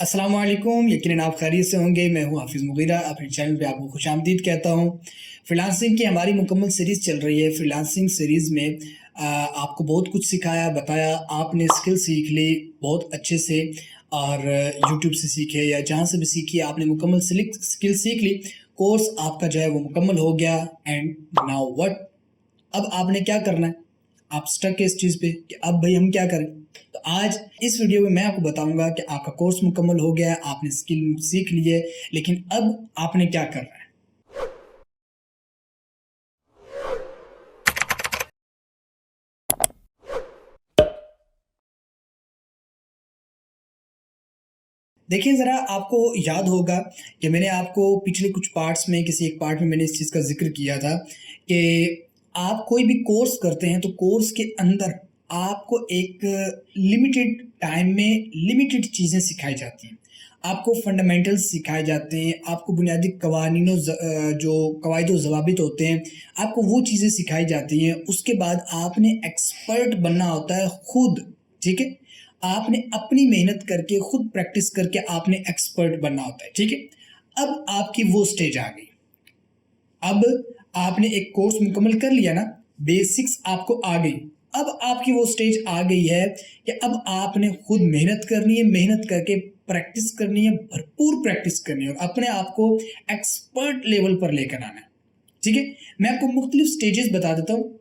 अस्सलाम वालेकुम। यकीनन आप खैरियत से होंगे। मैं हूं हाफिज़ मुगीरा, अपने चैनल पे आपको खुशामदीद कहता हूं। फ्रीलांसिंग की हमारी मुकम्मल सीरीज़ चल रही है। फ्रीलांसिंग सीरीज़ में आपको बहुत कुछ सिखाया, बताया, आपने स्किल सीख ली बहुत अच्छे से और यूट्यूब से सीखे या जहाँ से भी सीखी आपने मुकम्मल स्किल सीख ली। कोर्स आपका जो है वो मुकम्मल हो गया एंड नाउ व्हाट? अब आपने क्या करना है? आप स्टक है इस चीज़ पे कि अब भाई हम क्या करें? तो आज इस वीडियो में मैं आपको बताऊंगा कि आपका कोर्स मुकम्मल हो गया है, आपने स्किल सीख ली है, लेकिन अब आपने क्या करना है? देखिए ज़रा आपको याद होगा कि मैंने आपको पिछले कुछ पार्ट्स में किसी एक पार्ट में मैंने इस चीज़ का ज़िक्र किया था कि आप कोई भी कोर्स करते हैं तो कोर्स के अंदर आपको एक लिमिटेड टाइम में लिमिटेड चीज़ें सिखाई जाती हैं। आपको फंडामेंटल्स सिखाए जाते हैं, आपको बुनियादी जो कवायद व ज़वाबित होते हैं, आपको वो चीज़ें सिखाई जाती हैं। उसके बाद आपने एक्सपर्ट बनना होता है खुद, ठीक है? आपने अपनी मेहनत करके खुद प्रैक्टिस करके आपने एक्सपर्ट बनना होता है, ठीक है? अब आपकी वो स्टेज आ गई। अब आपने एक कोर्स मुकम्मल कर लिया ना, बेसिक्स आपको आ गई। अब आपकी वो स्टेज आ गई है कि अब आपने खुद मेहनत करनी है, मेहनत करके प्रैक्टिस करनी है, भरपूर प्रैक्टिस करनी है और अपने आप को एक्सपर्ट लेवल पर लेकर आना है, ठीक है? मैं आपको मुख्तलिफ स्टेजेस बता देता हूँ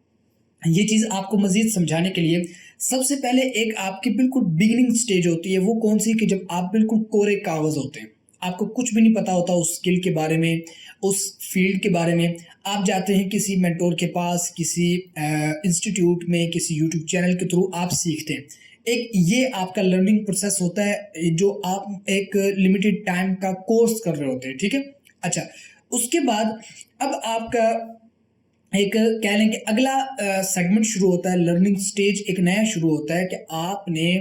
ये चीज़ आपको मज़ीद समझाने के लिए। सबसे पहले एक आपकी बिल्कुल बिगिनिंग स्टेज होती है, वो कौन-सी कि जब आप बिल्कुल कोरे कागज़ होते हैं। आपको कुछ भी नहीं पता होता उस स्किल के बारे में, उस फ़ील्ड के बारे में। आप जाते हैं किसी मेंटर के पास, किसी इंस्टीट्यूट में, किसी यूट्यूब चैनल के थ्रू आप सीखते हैं। एक ये आपका लर्निंग प्रोसेस होता है, जो आप एक लिमिटेड टाइम का कोर्स कर रहे होते हैं, ठीक है? अच्छा, उसके बाद अब आपका एक कह लें कि अगला सेगमेंट शुरू होता है, लर्निंग स्टेज एक नया शुरू होता है कि आपने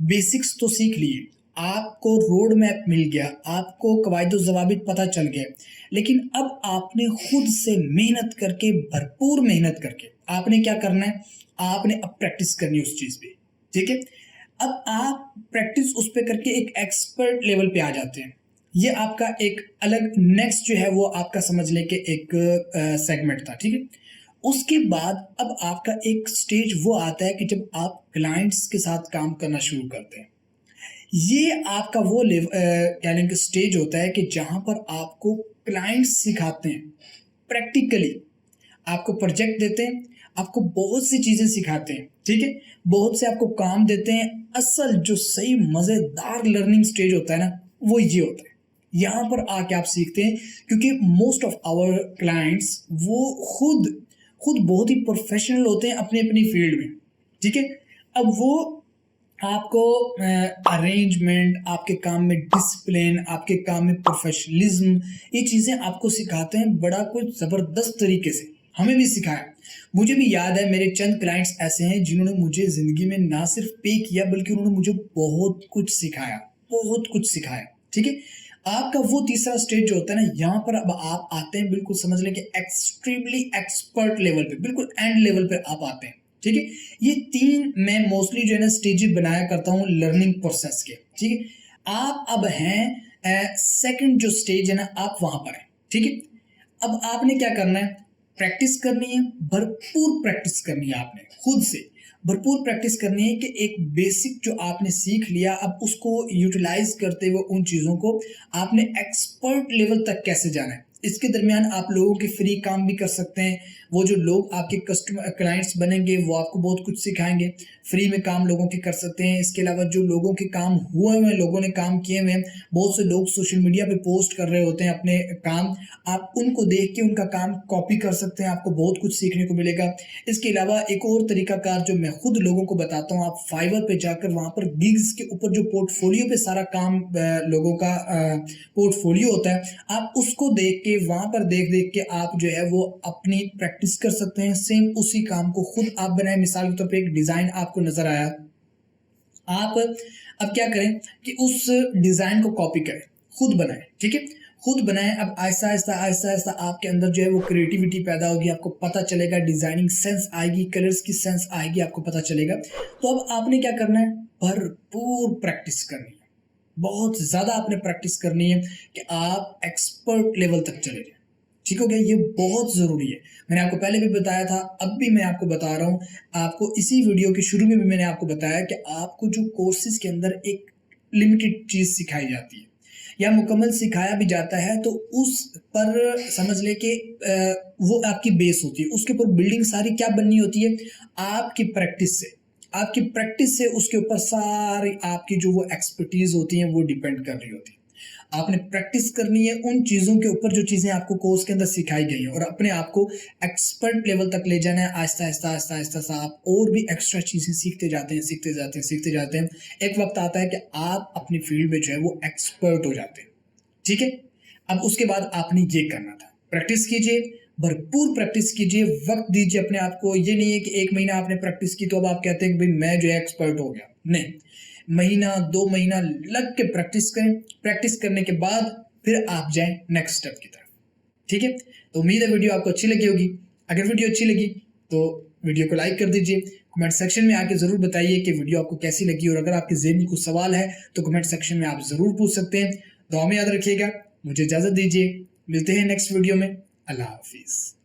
बेसिक्स तो सीख लिए, आपको रोड मैप मिल गया, आपको कवायद-व-ज़वाबित पता चल गए, लेकिन अब आपने खुद से मेहनत करके, भरपूर मेहनत करके आपने क्या करना है? आपने अब प्रैक्टिस करनी है उस चीज़ पे, ठीक है? अब आप प्रैक्टिस उस पे करके एक एक्सपर्ट लेवल पे आ जाते हैं। ये आपका एक अलग नेक्स्ट जो है वो आपका समझ लें कि एक सेगमेंट था, ठीक है? उसके बाद अब आपका एक स्टेज वो आता है कि जब आप क्लाइंट्स के साथ काम करना शुरू करते हैं। ये आपका वो कह लें कि स्टेज होता है कि जहाँ पर आपको क्लाइंट्स सिखाते हैं, प्रैक्टिकली। आपको प्रोजेक्ट देते हैं, आपको बहुत सी चीज़ें सिखाते हैं, ठीक है? बहुत से आपको काम देते हैं। असल जो सही मज़ेदार लर्निंग स्टेज होता है ना, वो ये होता है। यहाँ पर आके आप सीखते हैं क्योंकि मोस्ट ऑफ आवर क्लाइंट्स वो खुद खुद बहुत ही प्रोफेशनल होते हैं अपनी-अपनी फ़ील्ड में, ठीक है? अब वो आपको अरेंजमेंट, आपके काम में डिसिप्लिन, आपके काम में प्रोफेशनलिज्म, ये चीज़ें आपको सिखाते हैं बड़ा कुछ ज़बरदस्त तरीके से। हमें भी सिखाया। मुझे भी याद है मेरे चंद क्लाइंट्स ऐसे हैं जिन्होंने मुझे ज़िंदगी में ना सिर्फ़ पे किया बल्कि उन्होंने मुझे बहुत कुछ सिखाया, ठीक है? आपका वो तीसरा स्टेज जो होता है ना, यहाँ पर अब आप आते हैं बिल्कुल समझ लें कि एक्सट्रीमली एक्सपर्ट लेवल पे, बिल्कुल एंड लेवल पे आप आते हैं, ठीक है? ये 3 मैं मोस्टली जो है ना स्टेजेस बनाया करता हूँ लर्निंग प्रोसेस के, ठीक है? आप अब हैं सेकंड जो स्टेज है ना आप वहाँ पर हैं, ठीक है? अब आपने क्या करना है? प्रैक्टिस करनी है, भरपूर प्रैक्टिस करनी है आपने, खुद से। भरपूर प्रैक्टिस करनी है कि एक बेसिक जो आपने सीख लिया, अब उसको यूटिलाइज़ करते हुए उन चीज़ों को आपने एक्सपर्ट लेवल तक कैसे जाना है। इसके दरमियान आप लोगों के फ्री काम भी कर सकते हैं। वो जो लोग आपके कस्टमर क्लाइंट्स बनेंगे, वो आपको बहुत कुछ सिखाएँगे। फ्री में काम लोगों के कर सकते हैं। इसके अलावा जो लोगों के काम हुए हुए हैं, लोगों ने काम किए हुए हैं, बहुत से लोग सोशल मीडिया पे पोस्ट कर रहे होते हैं अपने काम, आप उनको देख के उनका काम कॉपी कर सकते हैं, आपको बहुत कुछ सीखने को मिलेगा। इसके अलावा एक और तरीकाकार जो मैं खुद लोगों को बताता हूँ, आप फाइवर पे जाकर वहाँ पर गिग्स के ऊपर जो पोर्टफोलियो पे सारा काम लोगों का पोर्टफोलियो होता है, आप उसको देख के वहाँ पर देख-देख के आप जो है वो अपनी प्रैक्टिस कर सकते हैं। सेम उसी काम को खुद आप बनाएँ, मिसाल के तौर पे एक डिज़ाइन आपको नज़र आया, आप अब क्या करें कि उस डिज़ाइन को कॉपी करें, खुद बनाएँ, ठीक है? खुद बनाएँ, अब आहिस्ता-आहिस्ता आपके अंदर जो है वो क्रिएटिविटी पैदा होगी, आपको पता चलेगा, डिज़ाइनिंग सेंस आएगी, कलर्स की सेंस आएगी, आपको पता चलेगा। तो अब आपने क्या करना है? भरपूर प्रैक्टिस करनी है। बहुत ज़्यादा आपने प्रैक्टिस करनी है कि आप एक्सपर्ट लेवल तक चले जाएँ। ठीक हो गया? ये बहुत ज़रूरी है। मैंने आपको पहले भी बताया था, अब भी मैं आपको बता रहा हूँ। आपको इसी वीडियो के शुरू में भी मैंने आपको बताया कि आपको जो कोर्सेज़ के अंदर एक लिमिटेड चीज़ सिखाई जाती है या मुकम्मल सिखाया भी जाता है, तो उस पर समझ लें कि वो आपकी बेस होती है। उसके ऊपर बिल्डिंग सारी क्या बननी होती है? आपकी प्रैक्टिस से। आपकी प्रैक्टिस से उसके ऊपर सारी आपकी जो वो एक्सपर्टीज़ होती हैं, वो डिपेंड कर रही होती है। आपने प्रैक्टिस करनी है उन चीज़ों के ऊपर जो चीज़ें आपको कोर्स के अंदर सिखाई गई हैं और अपने आप को एक्सपर्ट लेवल तक ले जाना है। आहिस्ता-आहिस्ता आप और भी एक्स्ट्रा चीज़ें सीखते जाते हैं, सीखते जाते हैं, सीखते जाते हैं। एक वक़्त आता है कि आप अपनी फ़ील्ड में जो है वो एक्सपर्ट हो जाते हैं। ठीक है? अब उसके बाद आपने ये करना था, प्रैक्टिस कीजिए, भरपूर प्रैक्टिस कीजिए, वक़्त दीजिए अपने आप को। ये नहीं है कि 1 महीना आपने प्रैक्टिस की तो अब आप कहते हैं कि भई मैं जो है एक्सपर्ट हो गया। नहीं, महीना, 2 महीना लग के प्रैक्टिस करें। प्रैक्टिस करने के बाद फिर आप जाएँ नेक्स्ट स्टेप की तरफ। ठीक है? तो उम्मीद है वीडियो आपको अच्छी लगी होगी। अगर वीडियो अच्छी लगी तो वीडियो को लाइक कर दीजिए। कमेंट सेक्शन में आके ज़रूर बताइए कि वीडियो आपको कैसी लगी और अगर आपके ज़हन में कुछ सवाल है तो कमेंट सेक्शन में आप ज़रूर पूछ सकते हैं। दुआ में याद रखिएगा। मुझे इजाज़त दीजिए। मिलते हैं नेक्स्ट वीडियो में। अल्लाह हाफ़िज़।